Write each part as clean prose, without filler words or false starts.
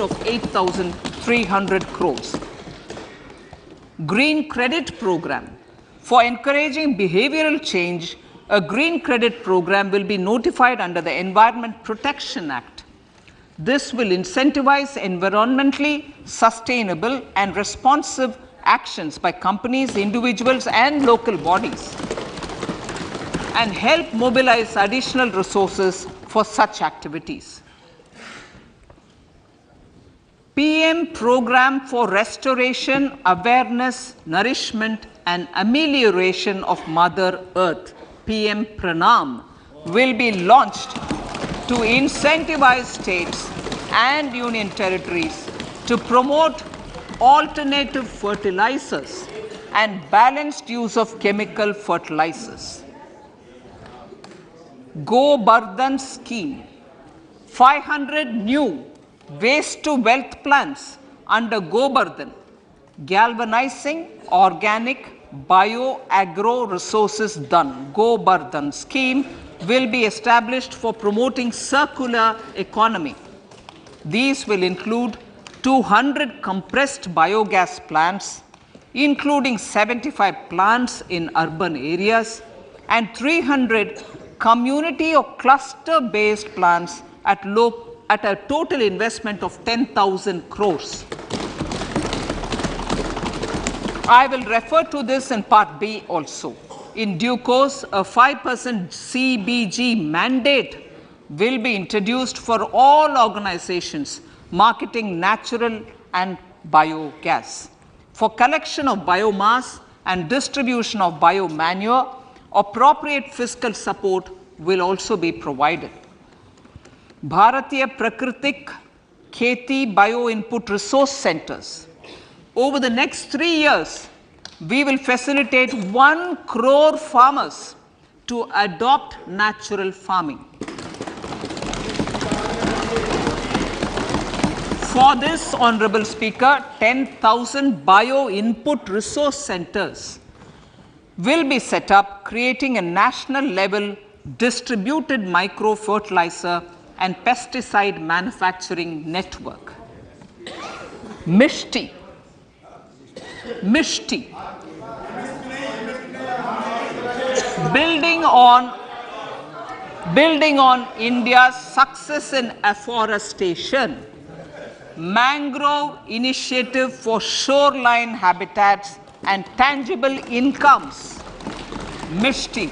of 8,300 crores. Green Credit Program. For encouraging behavioral change, a green credit program will be notified under the Environment Protection Act. This will incentivize environmentally sustainable and responsive actions by companies, individuals, and local bodies, and help mobilize additional resources for such activities. PM Program for Restoration, Awareness, Nourishment, and Amelioration of Mother Earth, PM Pranam, will be launched to incentivize states and union territories to promote alternative fertilizers and balanced use of chemical fertilizers. Go Bardhan Scheme. 500 new waste to wealth plants under Go Bardhan, galvanizing organic bio-agro resources done. Go Bardhan scheme will be established for promoting circular economy. These will include 200 compressed biogas plants, including 75 plants in urban areas, and 300 community or cluster-based plants at a total investment of 10,000 crores. I will refer to this in part B also. In due course, a 5% CBG mandate will be introduced for all organizations marketing natural and biogas. For collection of biomass and distribution of biomanure, appropriate fiscal support will also be provided. Bharatiya Prakritik Kheti Bio Input Resource Centers. Over the next 3 years, we will facilitate 1 crore farmers to adopt natural farming. For this, Honorable Speaker, 10,000 bio input resource centers will be set up, creating a national level distributed micro fertilizer and pesticide manufacturing network. Mishti. Building on India's success in afforestation, mangrove initiative for shoreline habitats and tangible incomes, Mishti,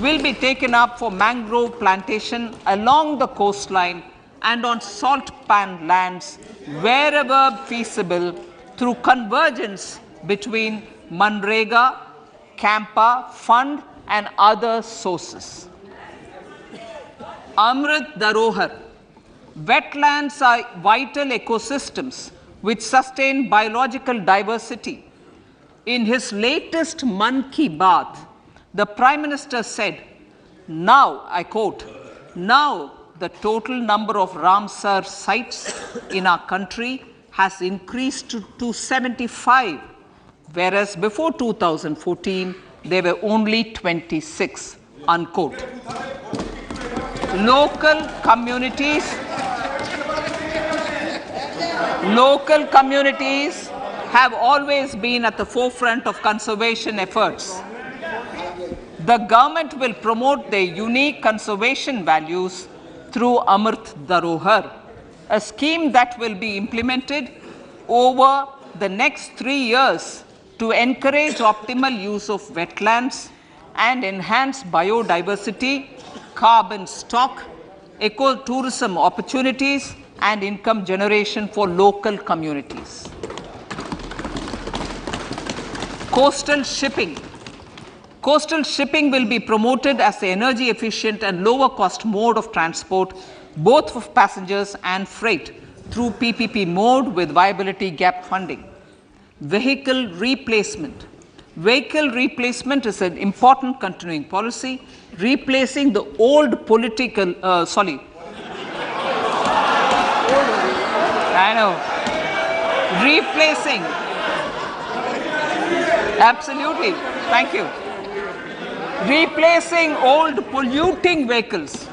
will be taken up for mangrove plantation along the coastline and on salt pan lands wherever feasible through convergence between Manrega, Campa Fund and other sources. Amrit Dharohar. Wetlands are vital ecosystems which sustain biological diversity. In his latest Mann Ki Baat, the Prime Minister said, now, I quote, now the total number of Ramsar sites in our country has increased to 75, whereas before 2014, there were only 26, unquote. Local communities have always been at the forefront of conservation efforts. The government will promote their unique conservation values through Amrit Dharohar, a scheme that will be implemented over the next 3 years to encourage optimal use of wetlands and enhance biodiversity, carbon stock, ecotourism opportunities, and income generation for local communities. Coastal shipping. Coastal shipping will be promoted as the energy efficient and lower cost mode of transport, both for passengers and freight, through PPP mode with viability gap funding. Vehicle replacement. Vehicle replacement is an important continuing policy, replacing the old political, replacing, absolutely, thank you. Replacing old polluting vehicles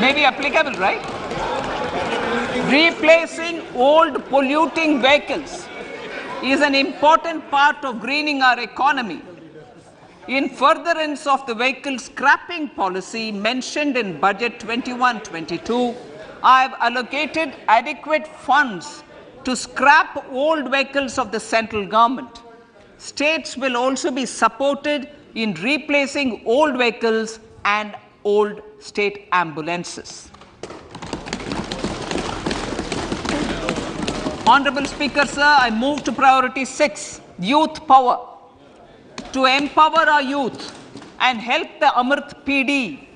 may be applicable, right? Replacing old polluting vehicles is an important part of greening our economy. In furtherance of the vehicle scrapping policy mentioned in Budget 21-22, I have allocated adequate funds to scrap old vehicles of the central government. States will also be supported in replacing old vehicles and old state ambulances. Honorable Speaker, sir, I move to priority 6, youth power. To empower our youth and help the Amrit PD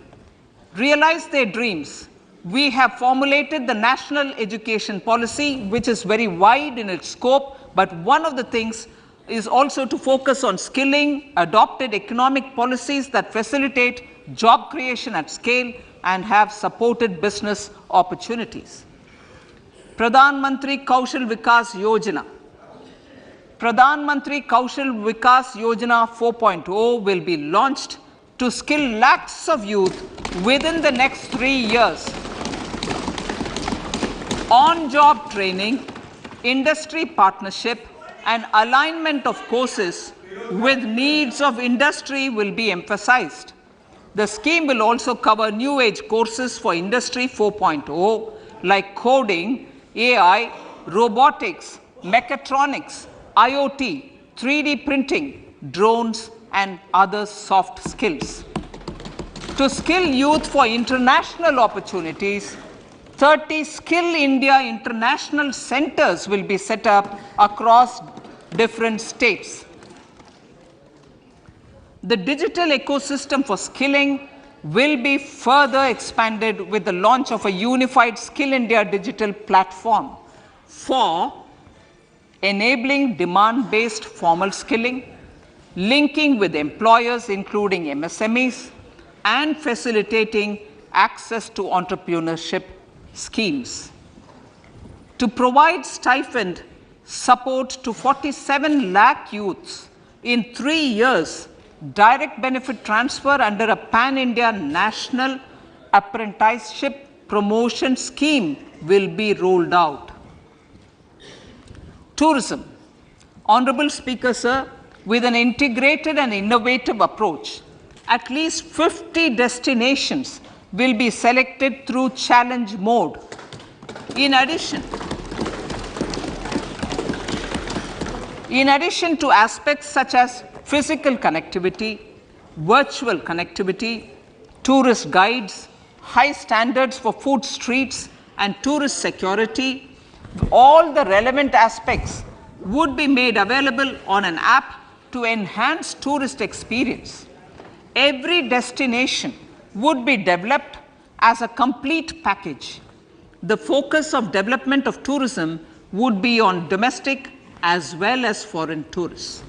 realize their dreams, we have formulated the National Education Policy, which is very wide in its scope, but one of the things is also to focus on skilling, adopted economic policies that facilitate job creation at scale and have supported business opportunities. Pradhan Mantri Kaushal Vikas Yojana. Pradhan Mantri Kaushal Vikas Yojana 4.0 will be launched to skill lakhs of youth within the next 3 years. On-job training, industry partnership, and alignment of courses with needs of industry will be emphasized. The scheme will also cover new age courses for Industry 4.0 like coding, AI, robotics, mechatronics, IoT, 3D printing, drones, and other soft skills. To skill youth for international opportunities, 30 Skill India International Centers will be set up across different states. The digital ecosystem for skilling will be further expanded with the launch of a unified Skill India digital platform for enabling demand-based formal skilling, linking with employers including MSMEs, and facilitating access to entrepreneurship schemes. To provide stipend support to 47 lakh youths in 3 years, direct benefit transfer under a pan-India national apprenticeship promotion scheme will be rolled out. Tourism. Honorable Speaker, sir, with an integrated and innovative approach, at least 50 destinations will be selected through challenge mode. In addition to aspects such as physical connectivity, virtual connectivity, tourist guides, high standards for food streets, and tourist security, all the relevant aspects would be made available on an app to enhance tourist experience. Every destination would be developed as a complete package. The focus of development of tourism would be on domestic as well as foreign tourists.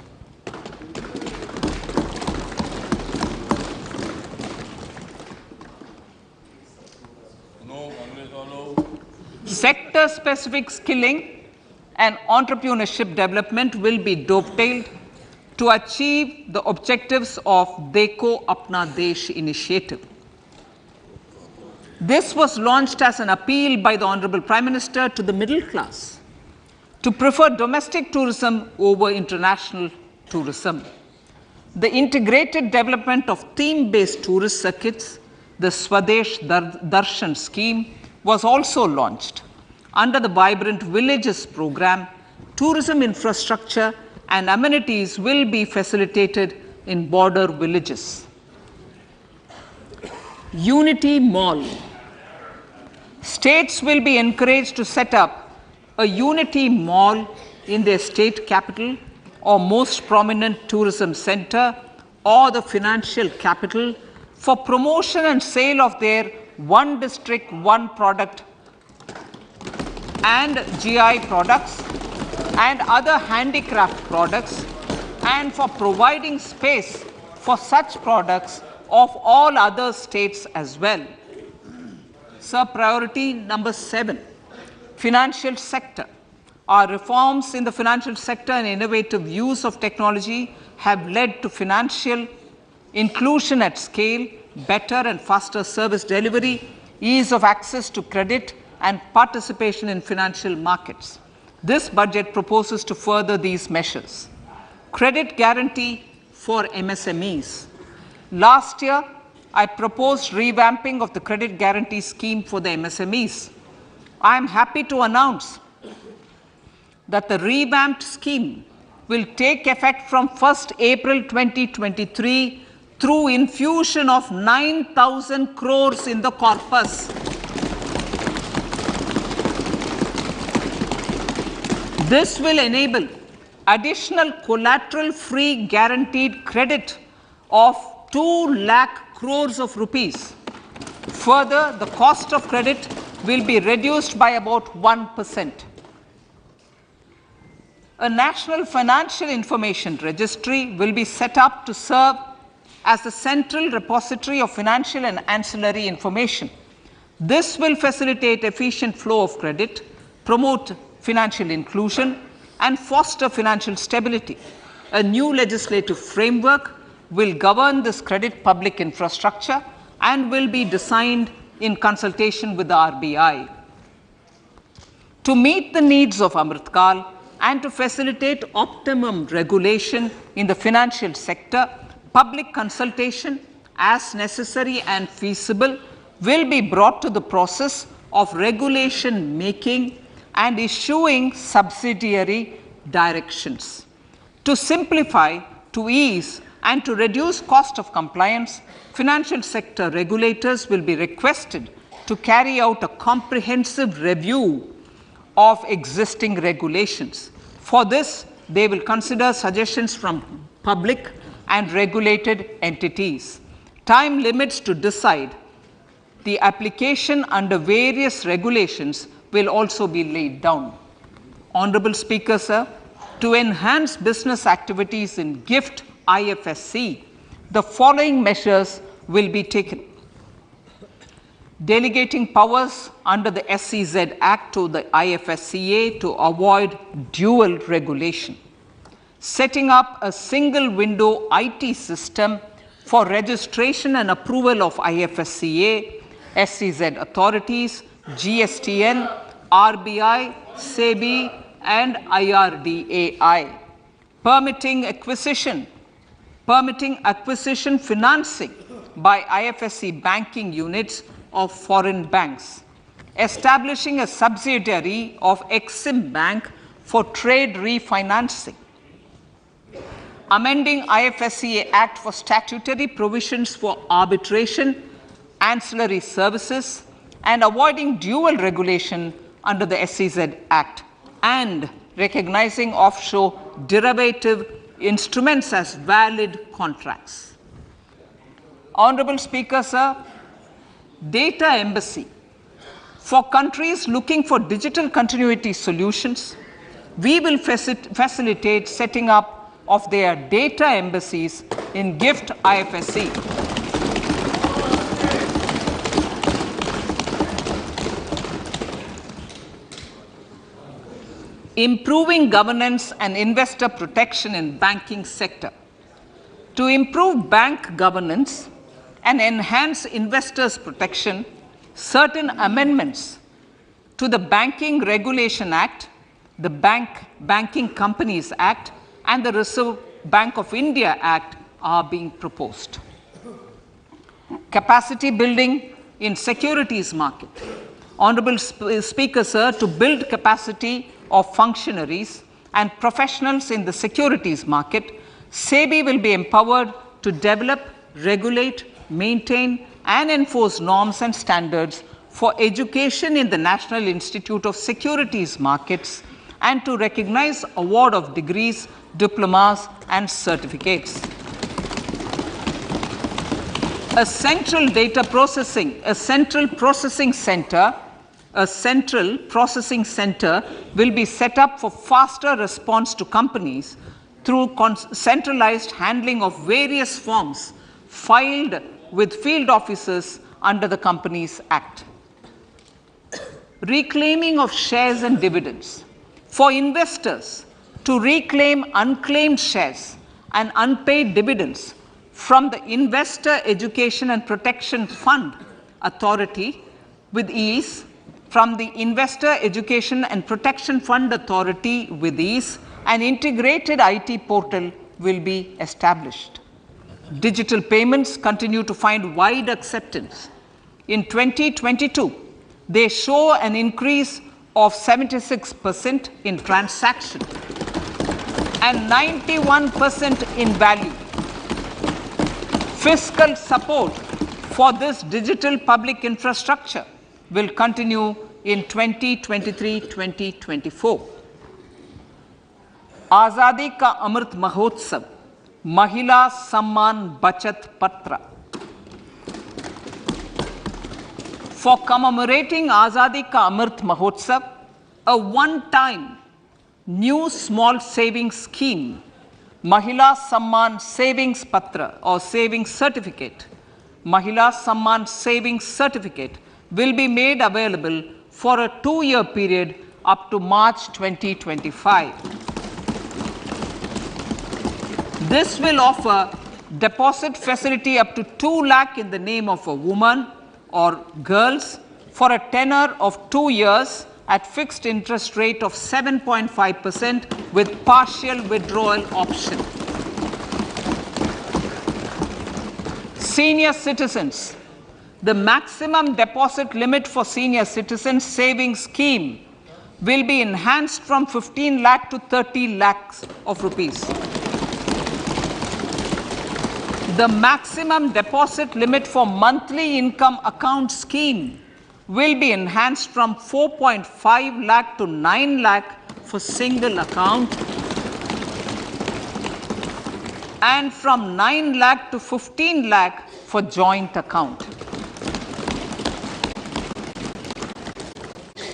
Sector-specific skilling and entrepreneurship development will be dovetailed to achieve the objectives of Dekho Apna Desh initiative. This was launched as an appeal by the Honorable Prime Minister to the middle class to prefer domestic tourism over international tourism. The integrated development of theme-based tourist circuits, the Swadesh Darshan scheme, was also launched. Under the Vibrant Villages program, tourism infrastructure and amenities will be facilitated in border villages. Unity Mall. States will be encouraged to set up a Unity Mall in their state capital or most prominent tourism center or the financial capital for promotion and sale of their one district, one product and GI products and other handicraft products, and for providing space for such products of all other states as well. Sir, priority number 7, financial sector. Our reforms in the financial sector and innovative use of technology have led to financial inclusion at scale, better and faster service delivery, ease of access to credit, and participation in financial markets. This budget proposes to further these measures. Credit guarantee for MSMEs. Last year, I proposed revamping of the credit guarantee scheme for the MSMEs. I am happy to announce that the revamped scheme will take effect from 1st April 2023 through infusion of 9,000 crores in the corpus. This will enable additional collateral-free guaranteed credit of 2 lakh crores of rupees. Further, the cost of credit will be reduced by about 1%. A national financial information registry will be set up to serve as the central repository of financial and ancillary information. This will facilitate efficient flow of credit, promote financial inclusion, and foster financial stability. A new legislative framework will govern this credit public infrastructure and will be designed in consultation with the RBI. To meet the needs of Amrit Kal and to facilitate optimum regulation in the financial sector, public consultation, as necessary and feasible, will be brought to the process of regulation making and issuing subsidiary directions. To simplify, to ease, and to reduce cost of compliance, financial sector regulators will be requested to carry out a comprehensive review of existing regulations. For this, they will consider suggestions from public and regulated entities. Time limits to decide the application under various regulations will also be laid down. Honorable Speaker, sir, to enhance business activities in GIFT IFSC, the following measures will be taken. Delegating powers under the SEZ Act to the IFSCA to avoid dual regulation. Setting up a single window IT system for registration and approval of IFSCA, SEZ authorities, GSTN, RBI, SEBI, and IRDAI. Permitting acquisition financing by IFSC banking units of foreign banks. Establishing a subsidiary of Exim Bank for trade refinancing. Amending IFSCA Act for statutory provisions for arbitration, ancillary services, and avoiding dual regulation under the SEZ Act, and recognizing offshore derivative instruments as valid contracts. Honorable Speaker, sir, data embassy. For countries looking for digital continuity solutions, we will facilitate setting up of their data embassies in GIFT IFSC. Improving governance and investor protection in banking sector. To improve bank governance and enhance investors' protection, certain amendments to the Banking Regulation Act, the Banking Companies Act, and the Reserve Bank of India Act are being proposed. Capacity building in securities market. Honorable Speaker, sir, to build capacity of functionaries and professionals in the securities market, SEBI will be empowered to develop, regulate, maintain, and enforce norms and standards for education in the National Institute of Securities Markets and to recognize award of degrees, diplomas, and certificates. A central processing center will be set up for faster response to companies through centralized handling of various forms filed with field officers under the Companies Act. Reclaiming of shares and dividends. For investors to reclaim unclaimed shares and unpaid dividends from the Investor Education and Protection Fund Authority with ease, from the Investor Education and Protection Fund Authority with ease, an integrated IT portal will be established. Digital payments continue to find wide acceptance. In 2022, they show an increase of 76% in transaction and 91% in value. Fiscal support for this digital public infrastructure will continue in 2023-2024. आज़ादी का अमृत महोत्सव, महिला सम्मान बचत पत्र. For commemorating Azadi Ka Amrit Mahotsav, a one-time new small savings scheme, Mahila Samman Savings Patra or Savings Certificate, Mahila Samman Savings Certificate will be made available for a 2-year period up to March 2025. This will offer deposit facility up to 2 lakh in the name of a woman or girls for a tenure of 2 years at fixed interest rate of 7.5% with partial withdrawal option. Senior citizens. The maximum deposit limit for senior citizens savings scheme will be enhanced from 15 lakh to 30 lakhs of rupees. The maximum deposit limit for monthly income account scheme will be enhanced from 4.5 lakh to 9 lakh for single account and from 9 lakh to 15 lakh for joint account.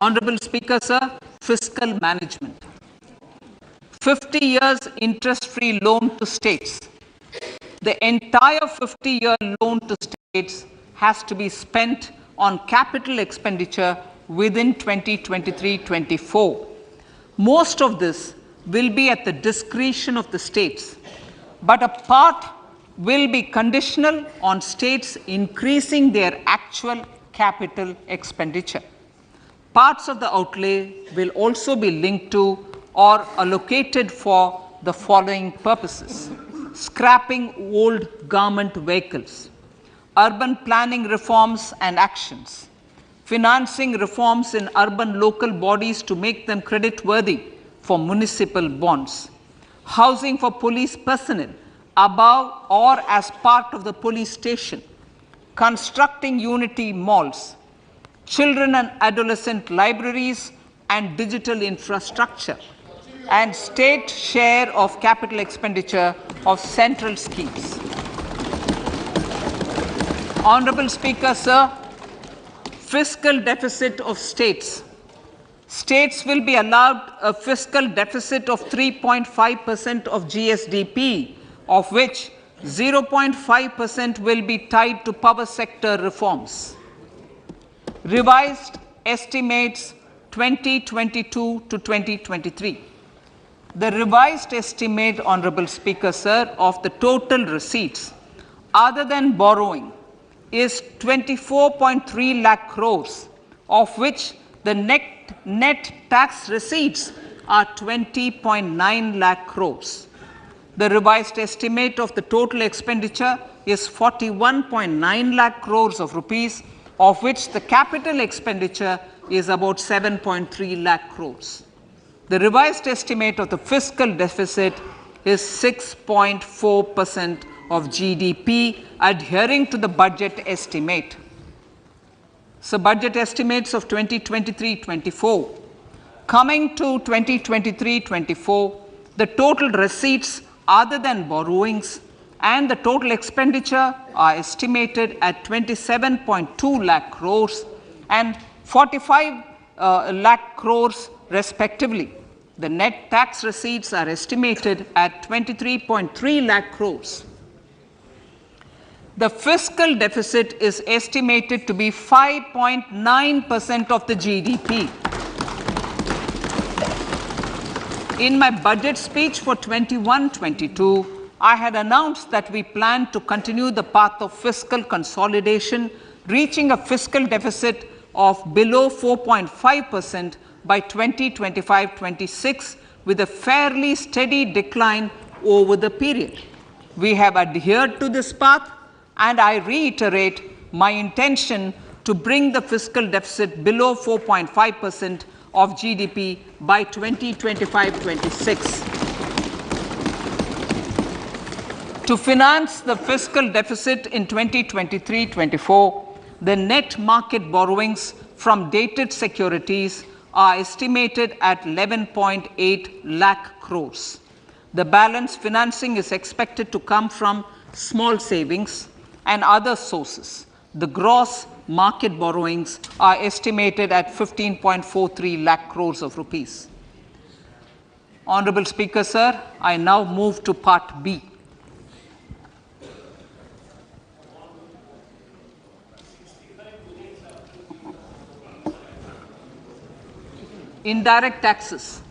Honorable Speaker, sir, fiscal management. 50 years interest-free loan to states. The entire 50-year loan to states has to be spent on capital expenditure within 2023-24. Most of this will be at the discretion of the states, but a part will be conditional on states increasing their actual capital expenditure. Parts of the outlay will also be linked to or allocated for the following purposes: scrapping old government vehicles, urban planning reforms and actions, financing reforms in urban local bodies to make them credit-worthy for municipal bonds, housing for police personnel above or as part of the police station, constructing unity malls, children and adolescent libraries and digital infrastructure, and state share of capital expenditure of central schemes. Honorable Speaker, sir, fiscal deficit of states. States will be allowed a fiscal deficit of 3.5% of GSDP, of which 0.5% will be tied to power sector reforms. Revised estimates 2022 to 2023. The revised estimate, Honorable Speaker, sir, of the total receipts other than borrowing is 24.3 lakh crores, of which the net tax receipts are 20.9 lakh crores. The revised estimate of the total expenditure is 41.9 lakh crores of rupees, of which the capital expenditure is about 7.3 lakh crores. The revised estimate of the fiscal deficit is 6.4% of GDP, adhering to the budget estimate. So, budget estimates of 2023-24. Coming to 2023-24, the total receipts other than borrowings and the total expenditure are estimated at 27.2 lakh crores and 45 lakh crores respectively. The net tax receipts are estimated at 23.3 lakh crores. The fiscal deficit is estimated to be 5.9% of the GDP. In my budget speech for 21-22, I had announced that we plan to continue the path of fiscal consolidation, reaching a fiscal deficit of below 4.5% by 2025-26, with a fairly steady decline over the period. We have adhered to this path, and I reiterate my intention to bring the fiscal deficit below 4.5% of GDP by 2025-26. To finance the fiscal deficit in 2023-24, the net market borrowings from dated securities are estimated at 11.8 lakh crores. The balance financing is expected to come from small savings and other sources. The gross market borrowings are estimated at 15.43 lakh crores of rupees. Honorable Speaker, sir, I now move to Part B. Indirect taxes.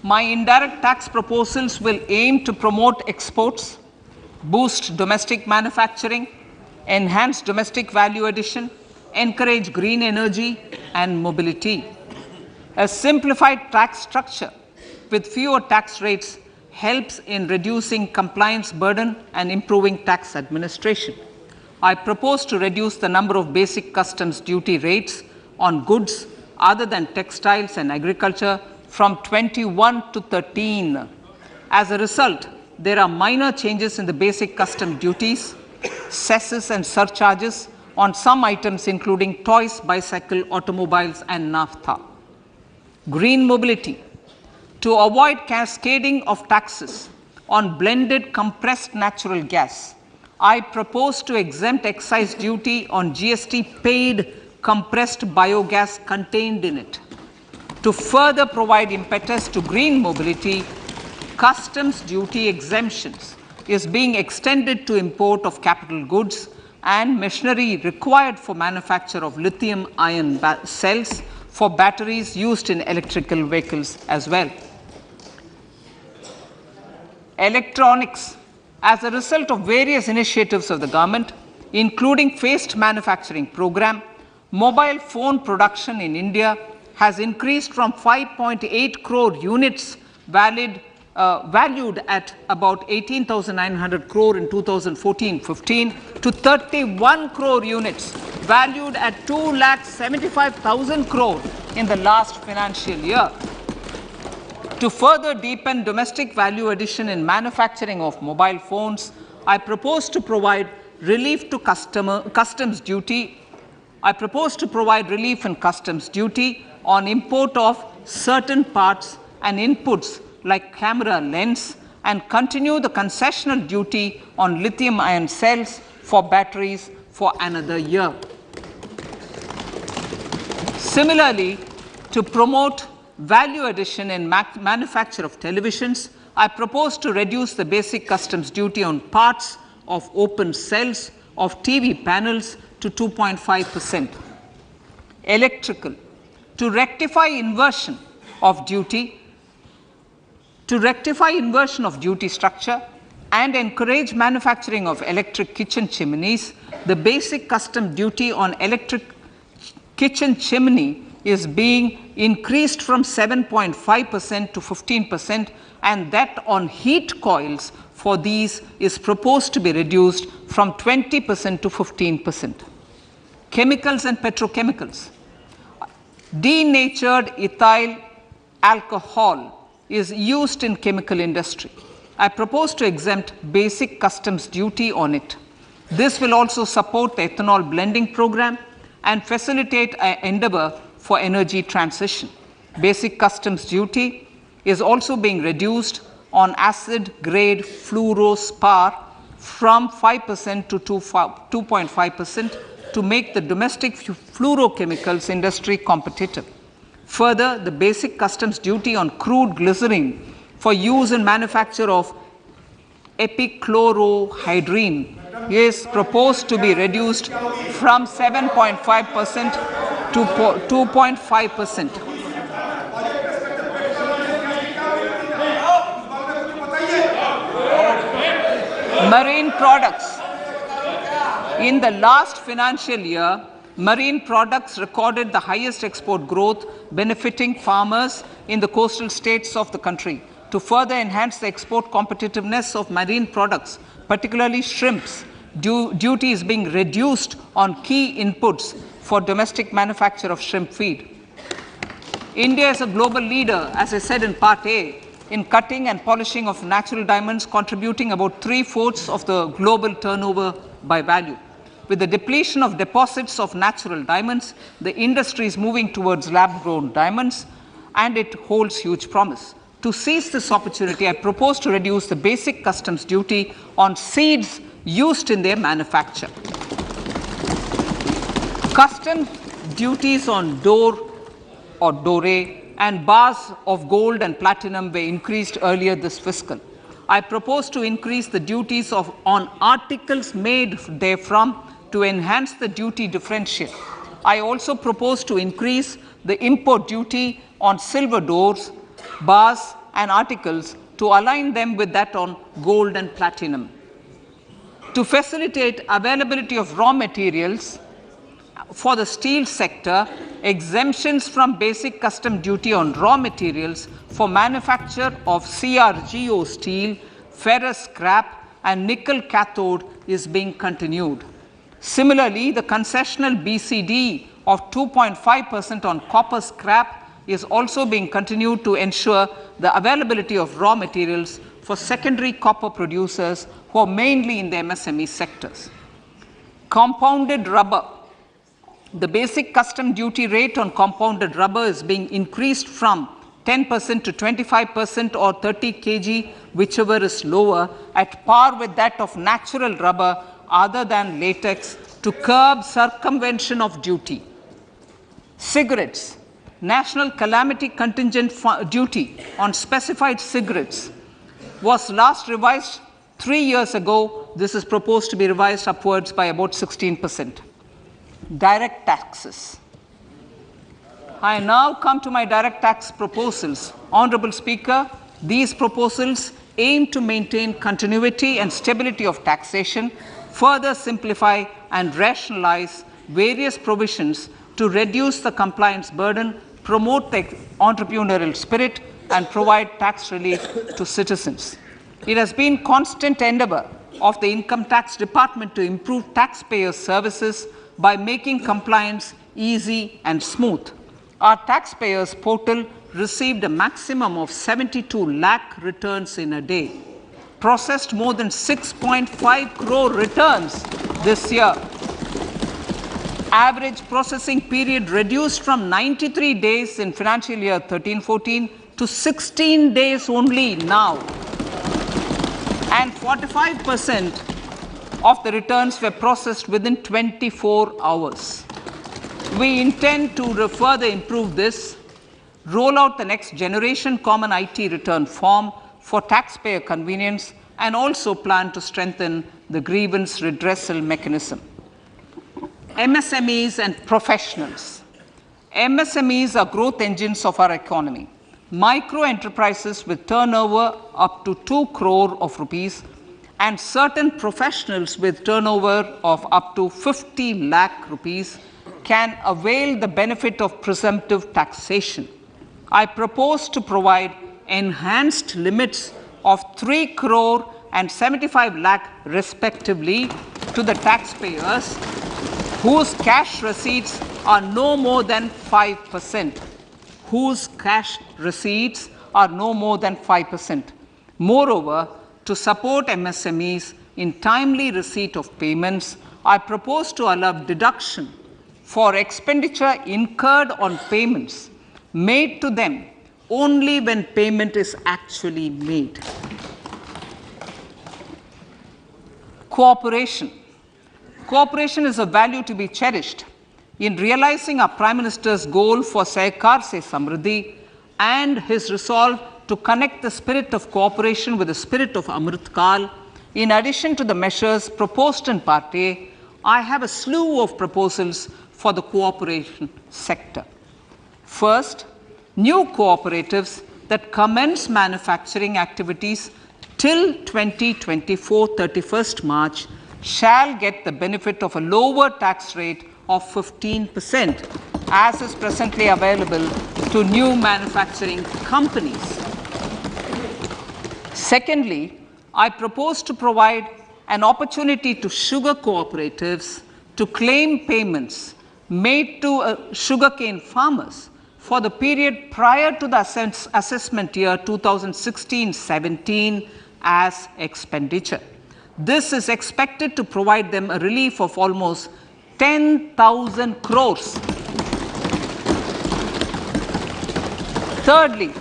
My indirect tax proposals will aim to promote exports, boost domestic manufacturing, enhance domestic value addition, encourage green energy and mobility. A simplified tax structure with fewer tax rates helps in reducing compliance burden and improving tax administration. I propose to reduce the number of basic customs duty rates on goods other than textiles and agriculture from 21 to 13. As a result, there are minor changes in the basic custom duties, cesses and surcharges on some items including toys, bicycle, automobiles and naphtha. Green mobility. To avoid cascading of taxes on blended compressed natural gas, I propose to exempt excise duty on GST paid compressed biogas contained in it. To further provide impetus to green mobility, customs duty exemptions is being extended to import of capital goods and machinery required for manufacture of lithium-ion cells for batteries used in electrical vehicles as well. Electronics. As a result of various initiatives of the government, including phased manufacturing program, mobile phone production in India has increased from 5.8 crore units valued at about 18,900 crore in 2014-15 to 31 crore units valued at 2,75,000 crore in the last financial year. To further deepen domestic value addition in manufacturing of mobile phones, I propose to provide relief to customs duty. I propose to provide relief in customs duty on import of certain parts and inputs like camera lens, and continue the concessional duty on lithium-ion cells for batteries for another year. Similarly, to promote value addition in manufacture of televisions, I propose to reduce the basic customs duty on parts of open cells of TV panels to 2.5%. Electrical. To rectify inversion of duty structure and encourage manufacturing of electric kitchen chimneys, the basic custom duty on electric kitchen chimney is being increased from 7.5% to 15%, and that on heat coils for these is proposed to be reduced from 20% to 15%. Chemicals and petrochemicals. Denatured ethyl alcohol is used in chemical industry. I propose to exempt basic customs duty on it. This will also support the ethanol blending program and facilitate an endeavor for energy transition. Basic customs duty is also being reduced on acid grade fluorospar from 5% to 2.5% to make the domestic fluorochemicals industry competitive. Further, the basic customs duty on crude glycerin for use in manufacture of epichlorohydrin is proposed to be reduced from 7.5% to 2.5%. Marine products. In the last financial year, Marine products recorded the highest export growth, benefiting farmers in the coastal states of the country. To further enhance the export competitiveness of marine products, particularly shrimps, duty is being reduced on key inputs for domestic manufacture of shrimp feed. India is a global leader, as I said in Part A, in cutting and polishing of natural diamonds, contributing about 3/4 of the global turnover by value. With the depletion of deposits of natural diamonds, the industry is moving towards lab-grown diamonds, and it holds huge promise. To seize this opportunity, I propose to reduce the basic customs duty on seeds used in their manufacture. Customs duties on doré and bars of gold and platinum were increased earlier this fiscal. I propose to increase the duties on articles made therefrom to enhance the duty differential. I also propose to increase the import duty on silver doors, bars and articles to align them with that on gold and platinum. To facilitate availability of raw materials for the steel sector, exemptions from basic custom duty on raw materials for manufacture of CRGO steel, ferrous scrap and nickel cathode is being continued. Similarly, the concessional BCD of 2.5% on copper scrap is also being continued to ensure the availability of raw materials for secondary copper producers who are mainly in the MSME sectors. Compounded rubber. The basic custom duty rate on compounded rubber is being increased from 10% to 25% or 30 kg, whichever is lower, at par with that of natural rubber other than latex, to curb circumvention of duty. Cigarettes. National calamity contingent duty on specified cigarettes was last revised 3 years ago. This is proposed to be revised upwards by about 16%. Direct taxes. I now come to my direct tax proposals. Honorable Speaker, these proposals aim to maintain continuity and stability of taxation, further simplify and rationalize various provisions to reduce the compliance burden, promote the entrepreneurial spirit, and provide tax relief to citizens. It has been constant endeavor of the Income Tax Department to improve taxpayer services by making compliance easy and smooth. Our taxpayers portal received a maximum of 72 lakh returns in a day, processed more than 6.5 crore returns this year. Average processing period reduced from 93 days in financial year 13-14 to 16 days only now. And 45% of the returns were processed within 24 hours. We intend to further improve this, roll out the next generation common IT return form for taxpayer convenience, and also plan to strengthen the grievance redressal mechanism. MSMEs and professionals. MSMEs are growth engines of our economy. Micro enterprises with turnover up to 2 crore of rupees and certain professionals with turnover of up to 50 lakh rupees can avail the benefit of presumptive taxation. I propose to provide enhanced limits of 3 crore and 75 lakh respectively to the taxpayers whose cash receipts are no more than 5%. Whose cash receipts are no more than 5%. Moreover, to support MSMEs in timely receipt of payments, I propose to allow deduction for expenditure incurred on payments made to them only when payment is actually made. Cooperation. Cooperation is a value to be cherished. In realizing our Prime Minister's goal for Sehkar Se Samriddhi and his resolve to connect the spirit of cooperation with the spirit of Amrit Kal, in addition to the measures proposed in Part A, I have a slew of proposals for the cooperation sector. First, new cooperatives that commence manufacturing activities till 2024 31st March shall get the benefit of a lower tax rate of 15%, as is presently available to new manufacturing companies. Secondly, I propose to provide an opportunity to sugar cooperatives to claim payments made to sugarcane farmers for the period prior to the assessment year 2016-17 as expenditure. This is expected to provide them a relief of almost 10,000 crores. Thirdly,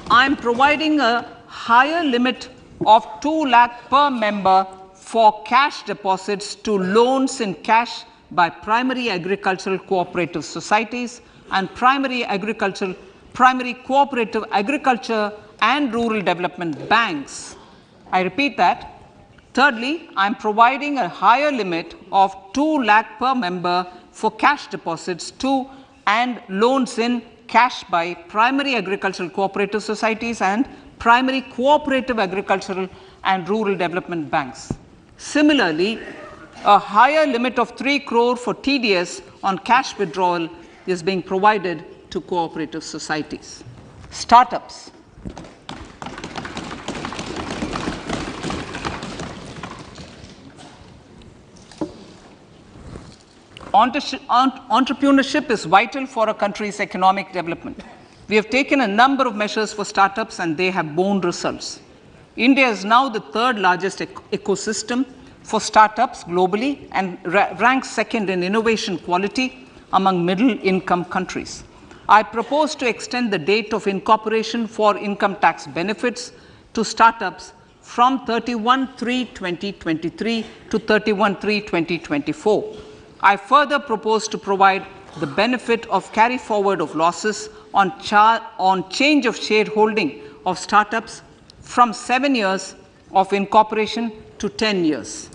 I am providing a higher limit of 2 lakh per member for cash deposits to loans in cash by primary agricultural cooperative societies and primary cooperative agriculture and rural development banks. I repeat that. Thirdly, I am providing a higher limit of 2 lakh per member for cash deposits to and loans in cash by primary agricultural cooperative societies and primary cooperative agricultural and rural development banks. Similarly, a higher limit of 3 crore for TDS on cash withdrawal is being provided to cooperative societies. Startups. Entrepreneurship is vital for a country's economic development. We have taken a number of measures for startups and they have borne results. India is now the third largest ecosystem for startups globally and ranks second in innovation quality among middle-income countries. I propose to extend the date of incorporation for income tax benefits to startups from 31/3/2023 to 31/3/2024. I further propose to provide the benefit of carry forward of losses on change of shareholding of startups from 7 years of incorporation to 10 years.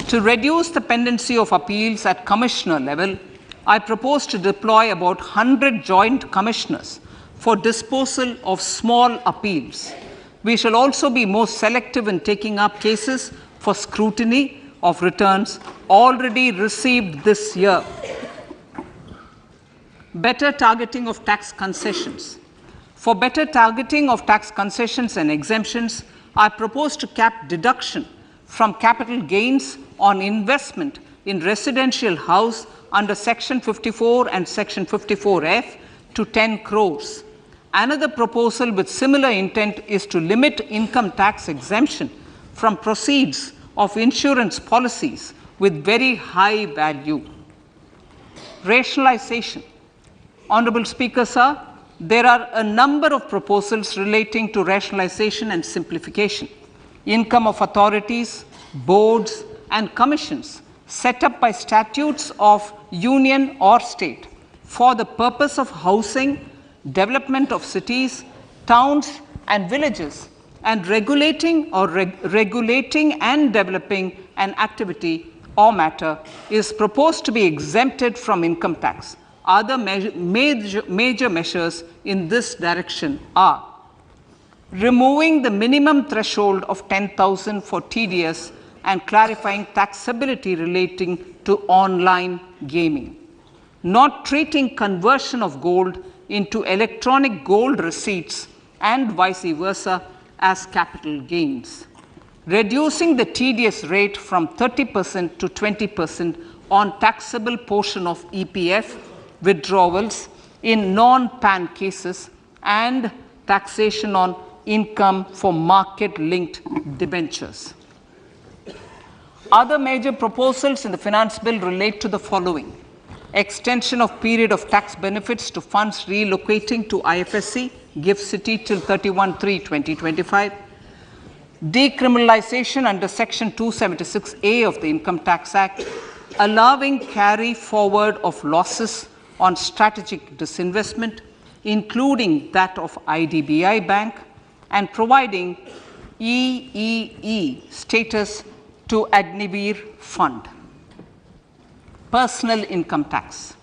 To reduce the pendency of appeals at commissioner level, I propose to deploy about 100 joint commissioners for disposal of small appeals. We shall also be more selective in taking up cases for scrutiny of returns already received this year. Better targeting of tax concessions. For better targeting of tax concessions and exemptions, I propose to cap deduction from capital gains on investment in residential house under Section 54 and Section 54F to 10 crores. Another proposal with similar intent is to limit income tax exemption from proceeds of insurance policies with very high value. Rationalization. Honorable Speaker, sir, there are a number of proposals relating to rationalization and simplification. Income of authorities, boards, and commissions set up by statutes of union or state for the purpose of housing, development of cities, towns, and villages, and regulating and developing an activity or matter is proposed to be exempted from income tax. Other major measures in this direction are removing the minimum threshold of 10,000 for TDS and clarifying taxability relating to online gaming, not treating conversion of gold into electronic gold receipts and vice versa as capital gains, reducing the TDS rate from 30% to 20% on taxable portion of EPF withdrawals in non-PAN cases, and taxation on income for market-linked debentures. Other major proposals in the finance bill relate to the following: extension of period of tax benefits to funds relocating to IFSC, GIFT City till 31/3/2025, decriminalization under Section 276A of the Income Tax Act, allowing carry forward of losses on strategic disinvestment, including that of IDBI Bank, and providing EEE status to Agniveer Fund. Personal income tax.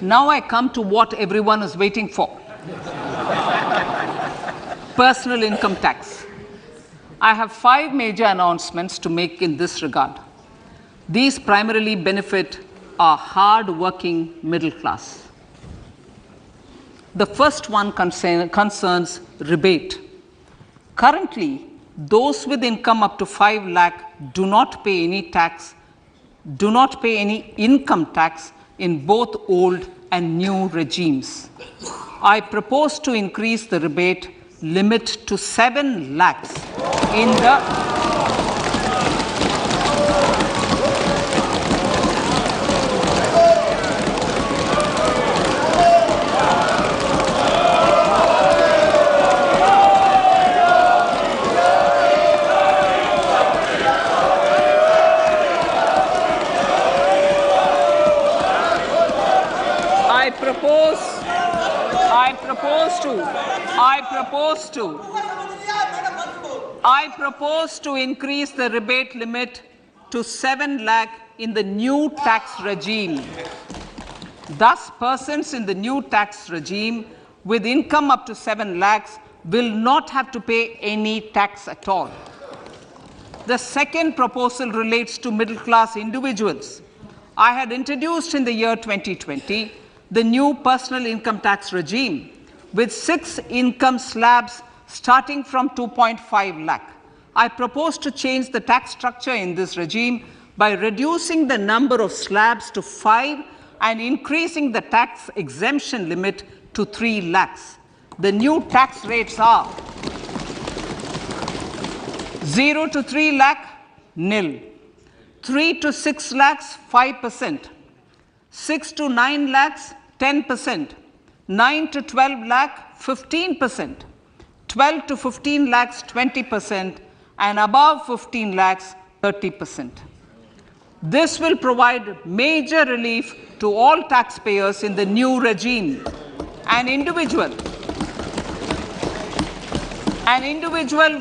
Now I come to what everyone is waiting for. Personal income tax. I have 5 major announcements to make in this regard. These primarily benefit our hard-working middle class. The first one concerns rebate. Currently, those with income up to 5 lakh do not pay any income tax in both old and new regimes. I propose to increase the rebate limit to 7 lakhs in the I propose to increase the rebate limit to 7 lakh in the new tax regime. Thus, persons in the new tax regime with income up to 7 lakhs will not have to pay any tax at all. The second proposal relates to middle class individuals. I had introduced in the year 2020 the new personal income tax regime with 6 income slabs starting from 2.5 lakh. I propose to change the tax structure in this regime by reducing the number of slabs to 5 and increasing the tax exemption limit to 3 lakhs. The new tax rates are 0 to 3 lakh, nil. 3 to 6 lakhs, 5%. 6 to 9 lakhs, 10%. 9 to 12 lakh, 15%. 12 to 15 lakhs, 20%. And above 15 lakhs, 30%. This will provide major relief to all taxpayers in the new regime. An individual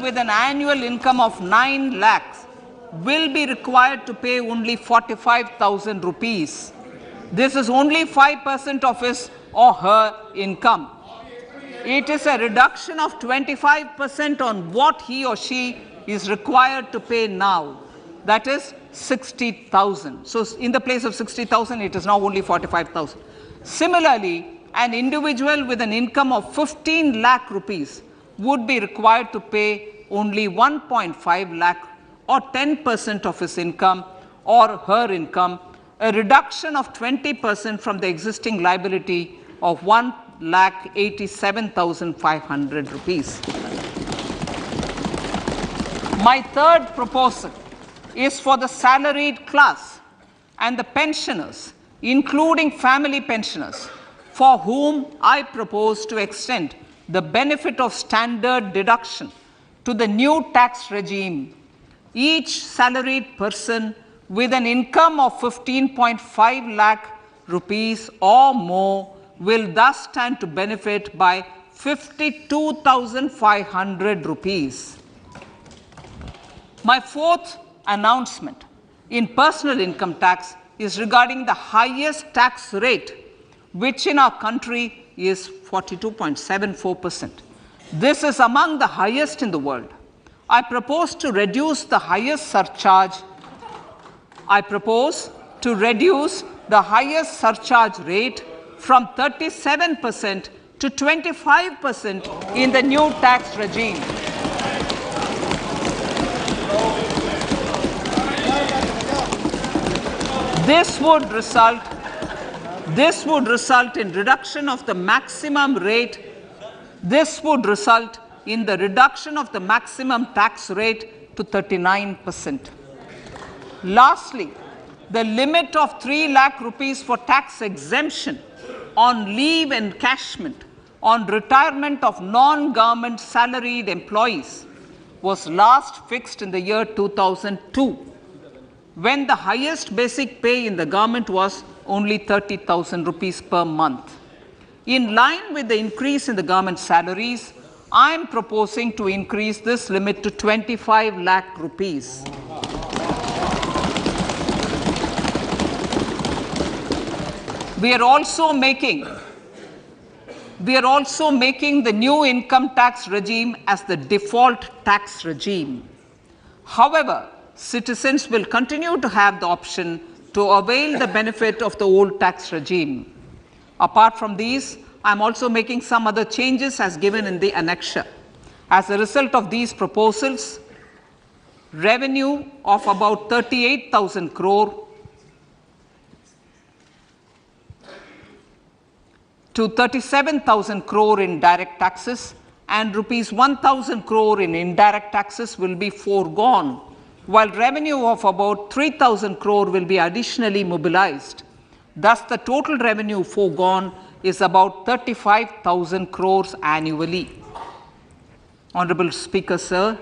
with an annual income of 9 lakhs will be required to pay only 45,000 rupees. This is only 5% of his or her income. It is a reduction of 25% on what he or she is required to pay now. That is 60,000. So in the place of 60,000, it is now only 45,000. Similarly, an individual with an income of 15 lakh rupees would be required to pay only 1.5 lakh or 10% of his income or her income, a reduction of 20% from the existing liability of 1,87,500 rupees. My third proposal is for the salaried class and the pensioners, including family pensioners, for whom I propose to extend the benefit of standard deduction to the new tax regime. Each salaried person with an income of 15.5 lakh rupees or more will thus stand to benefit by 52,500 rupees. My fourth announcement in personal income tax is regarding the highest tax rate, which in our country is 42.74%. This is among the highest in the world. I propose to reduce the highest surcharge rate from 37% to 25% in the new tax regime. This would result in reduction of the maximum rate. This would result in the reduction of the maximum tax rate to 39%. Lastly, the limit of 3 lakh rupees for tax exemption on leave encashment on retirement of non-government salaried employees was last fixed in the year 2002, when the highest basic pay in the government was only 30,000 rupees per month. In line with the increase in the government salaries, I am proposing to increase this limit to 25 lakh rupees. We are also making the new income tax regime as the default tax regime. However, citizens will continue to have the option to avail the benefit of the old tax regime. Apart from these, I am also making some other changes as given in the annexure. As a result of these proposals, revenue of about 38,000 crore to 37,000 crore in direct taxes and rupees 1,000 crore in indirect taxes will be foregone, while revenue of about 3,000 crore will be additionally mobilized. Thus, the total revenue foregone is about 35,000 crores annually. Honorable Speaker, sir,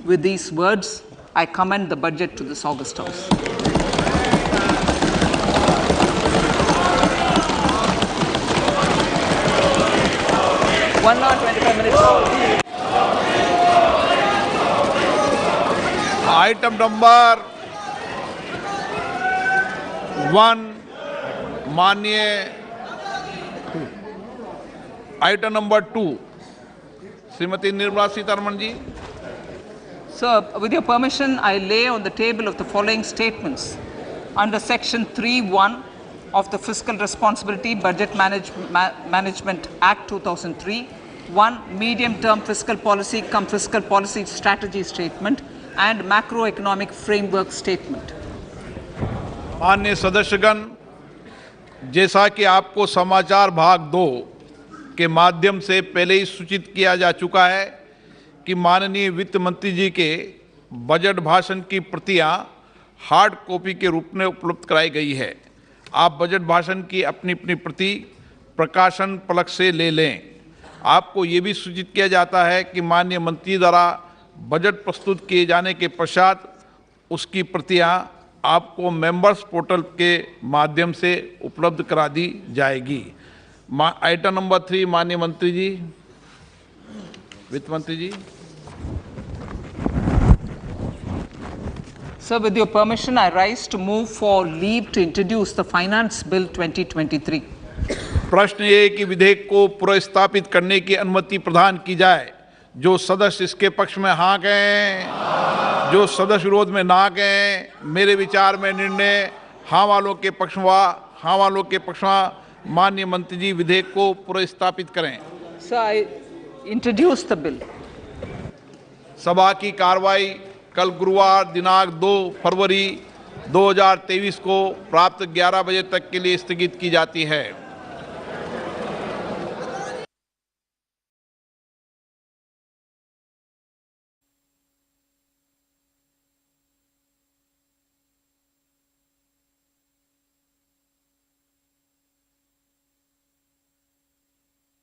with these words, I commend the budget to this august House. One hour, 25 minutes. Item number 1, माननीय item number 2, Shrimati Nirmala Sitharaman ji. Sir, with your permission, I lay on the table of the following statements. Under Section 3(1) of the Fiscal Responsibility Budget Management Act 2003, 1. Medium-term fiscal policy cum fiscal policy strategy statement and macroeconomic framework statement. माननीय सदस्यगण, जैसा कि आपको समाचार भाग 2 के माध्यम से पहले ही सूचित किया जा चुका है कि माननीय वित्त मंत्री जी के बजट भाषण की प्रतियां हार्ड कॉपी के रूप में उपलब्ध कराई गई है. आप बजट भाषण की अपनी अपनी प्रति प्रकाशन पलक से ले लें. आपको ये भी सूचित किया जाता है कि माननीय मंत्री द्वारा बजट प्रस्तुत किए जाने के पश्चात उसकी प्रतियां आपको मेंबर्स पोर्टल के माध्यम से उपलब्ध करा दी जाएगी. आइटम नंबर 3, माननीय मंत्री जी, वित्त मंत्री जी. Sir, with your permission, I rise to move for leave to introduce the Finance Bill 2023. प्रश्न ये कि विधेयक को पुनर्स्थापित करने की अनुमति प्रदान की जाए. जो सदस्य इसके पक्ष में हाँ कहें, जो सदस्य विरोध में ना कहें. मेरे विचार में निर्णय हाँ वालों के पक्ष में. माननीय मंत्री जी विधेयक को पुनर्स्थापित करें. Sir, I introduce the bill. सभा की कार्रवाई कल गुरुवार दिनांक 2 फरवरी 2023 को प्राप्त 11 बजे तक के लिए स्थगित की जाती है.